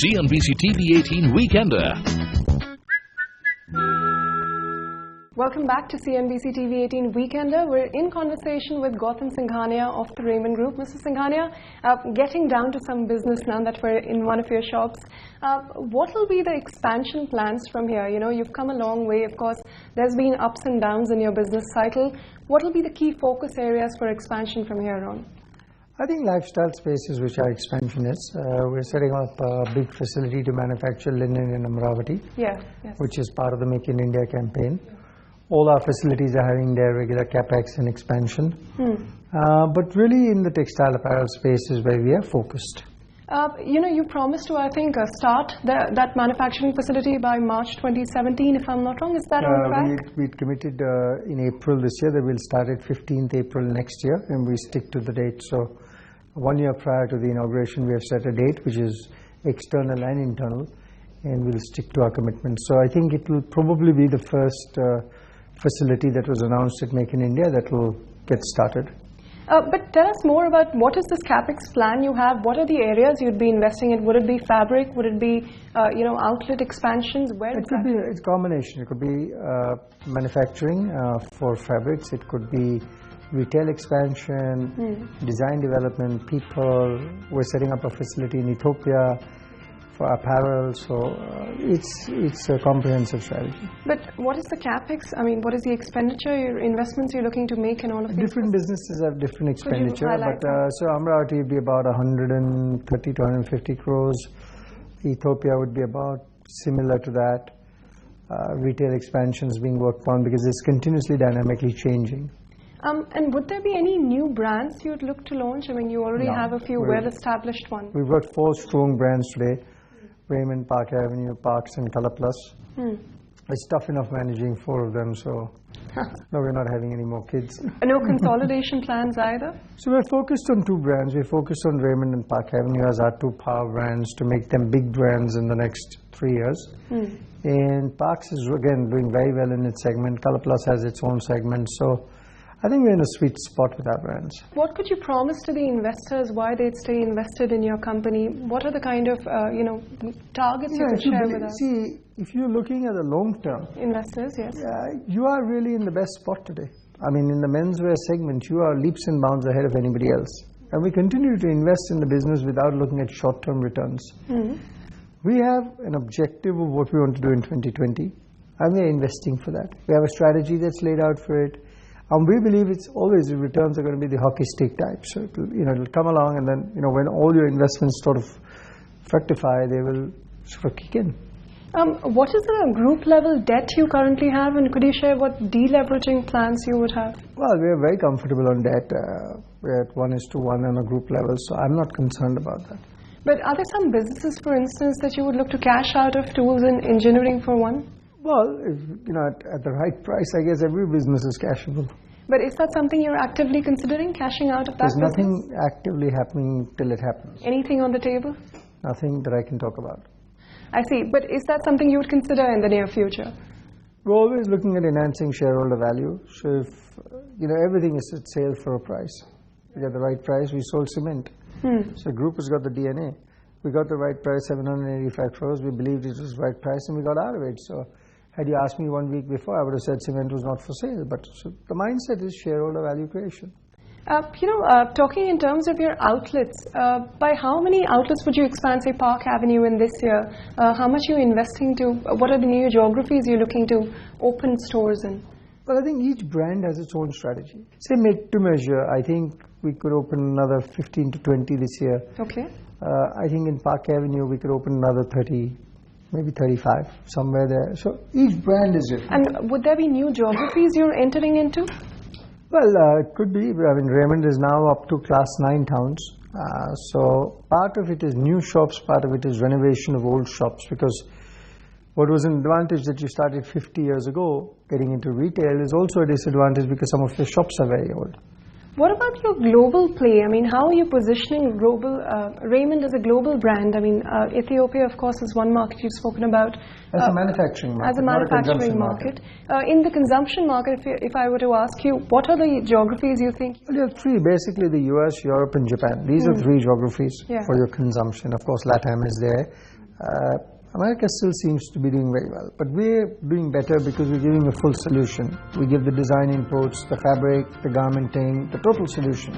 CNBC-TV18 Weekender. Welcome back to CNBC-TV18 Weekender. We're in conversation with Gautam Singhania of the Raymonds Group. Mr. Singhania, getting down to some business now that we're in one of your shops, what will be the expansion plans from here? You know, you've come a long way. Of course, there's been ups and downs in your business cycle. What will be the key focus areas for expansion from here on? I think lifestyle spaces, which our expansion is. We're setting up a big facility to manufacture linen in Amravati, which is part of the Make in India campaign. All our facilities are having their regular Capex and expansion. But really in the textile apparel space is where we are focused. You know, you promised to, I think, start that manufacturing facility by March 2017, if I'm not wrong. Is that on track? We committed in April this year that we'll start at 15th April next year, and we stick to the date. So 1 year prior to the inauguration, we have set a date, which is external and internal, and we'll stick to our commitment. So I think it will probably be the first facility that was announced at Make in India that will get started. But tell us more about what is this Capex plan you have? What are the areas you'd be investing in? Would it be fabric? Would it be, you know, outlet expansions? Where it could be a combination. It could be manufacturing for fabrics. It could be retail expansion, design development, people. We're setting up a facility in Ethiopia for apparel, so it's a comprehensive strategy. But what is the Capex? I mean, what is the expenditure, your investments you're looking to make in all of these? Different businesses have different expenditure, but so Amravati would be about 130 to 150 crores. Ethiopia would be about similar to that. Retail expansion is being worked on because it's continuously dynamically changing. And would there be any new brands you'd look to launch? I mean, you already have a few well-established ones. We've got 4 strong brands today. Raymond, Park Avenue, Parks and Color Plus. It's tough enough managing 4 of them, so no, we're not having any more kids. No consolidation plans either? So we're focused on 2 brands. We're focused on Raymond and Park Avenue as our 2 power brands to make them big brands in the next 3 years. And Parks is again doing very well in its segment. Color Plus has its own segment. So I think we're in a sweet spot with our brands. What could you promise to the investors why they'd stay invested in your company? What are the kind of, you know, targets you could share with us? See, if you're looking at the long term. Investors, yes. You are really in the best spot today. I mean, in the menswear segment, you are leaps and bounds ahead of anybody else. And we continue to invest in the business without looking at short-term returns. We have an objective of what we want to do in 2020, and we're investing for that. We have a strategy that's laid out for it. And we believe it's always the returns are going to be the hockey stick type. So it'll come along, and then when all your investments sort of fructify, they will sort of kick in. What is the group level debt you currently have, and could you share what deleveraging plans you would have? Well, we are very comfortable on debt. We're at 1:1 on a group level, so I'm not concerned about that. But are there some businesses, for instance, that you would look to cash out of, tools and engineering for one? Well, at the right price, I guess every business is cashable. But is that something you're actively considering, cashing out of that business? There's nothing actively happening till it happens. Anything on the table? Nothing that I can talk about. I see. But is that something you would consider in the near future? We're always looking at enhancing shareholder value. So if, everything is at sale for a price. We got the right price, we sold cement. So the group has got the DNA. We got the right price, 785 crores. We believed it was the right price, and we got out of it. So had you asked me 1 week before, I would have said cement was not for sale. But so the mindset is shareholder value creation. Talking in terms of your outlets, by how many outlets would you expand, say, Park Avenue in this year? How much are you investing to? What are the new geographies you're looking to open stores in? Well, I think each brand has its own strategy. Say, made to measure, I think we could open another 15 to 20 this year. Okay. I think in Park Avenue we could open another 30, maybe 35, somewhere there. So each brand is different. And would there be new geographies you're entering into? Well, it could be. I mean, Raymond is now up to class 9 towns. So part of it is new shops, part of it is renovation of old shops, because what was an advantage that you started 50 years ago getting into retail is also a disadvantage because some of your shops are very old. What about your global play? I mean, how are you positioning Raymond as a global brand? I mean, Ethiopia, of course, is one market you've spoken about. As a manufacturing market. As a manufacturing market. In the consumption market, if I were to ask you, what are the geographies you think? Well, you have 3, basically the US, Europe and Japan. These are 3 geographies for your consumption. Of course, LATAM is there. America still seems to be doing very well, but we're doing better because we're giving a full solution. We give the design inputs, the fabric, the garmenting, the total solution.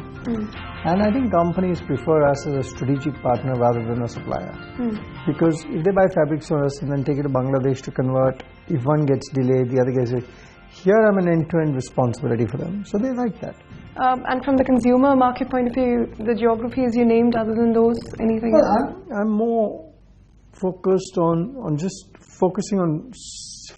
And I think companies prefer us as a strategic partner rather than a supplier. Because if they buy fabrics from us and then take it to Bangladesh to convert, if one gets delayed, the other gets it. Here I'm an end-to-end responsibility for them, so they like that. And from the consumer market point of view, the geographies you named, other than those, anything else? I'm more focused on just focusing on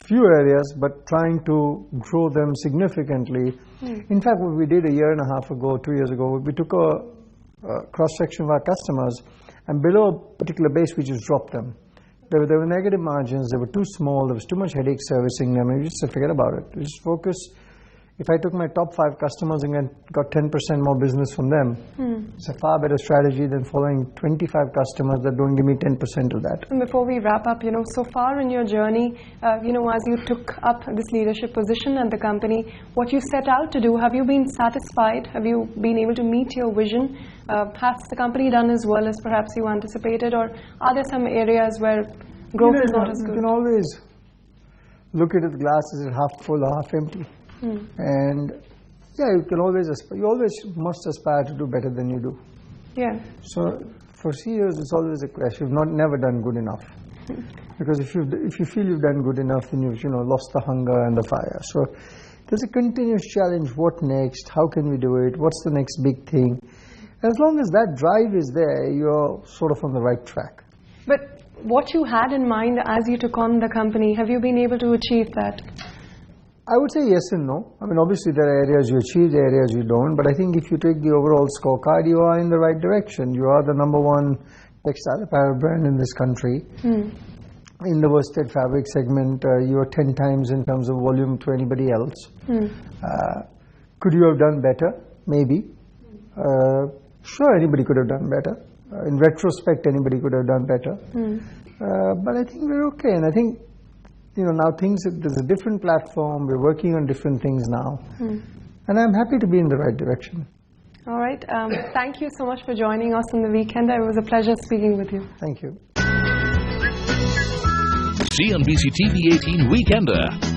few areas, but trying to grow them significantly. In fact, what we did a year and a half ago, 2 years ago, we took a cross-section of our customers, and below a particular base, we just dropped them. There were negative margins, they were too small, there was too much headache servicing them, and we just said, forget about it. We just focus. If I took my top 5 customers and got 10% more business from them, it's a far better strategy than following 25 customers that don't give me 10% of that. And before we wrap up, so far in your journey, as you took up this leadership position at the company, what you set out to do, have you been satisfied? Have you been able to meet your vision? Has the company done as well as perhaps you anticipated, or are there some areas where growth is not as good? You can always look at the glass, is it half full or half empty? And yeah, you always must aspire to do better than you do. Yeah. So for CEOs, it's always a question. You've never done good enough. Because if you feel you've done good enough, then you've lost the hunger and the fire. So there's a continuous challenge. What next? How can we do it? What's the next big thing? As long as that drive is there, you're sort of on the right track. But what you had in mind as you took on the company, have you been able to achieve that? I would say yes and no. I mean, obviously there are areas you achieve, there are areas you don't. But I think if you take the overall scorecard, you are in the right direction. You are the #1 textile apparel brand in this country. In the worsted fabric segment, you are 10 times in terms of volume to anybody else. Could you have done better? Maybe. Sure, anybody could have done better. In retrospect, anybody could have done better. But I think we're okay. And I think now there's a different platform, we're working on different things now. And I'm happy to be in the right direction. All right. Thank you so much for joining us on the weekend. It was a pleasure speaking with you. Thank you. CNBC-TV18 Weekender.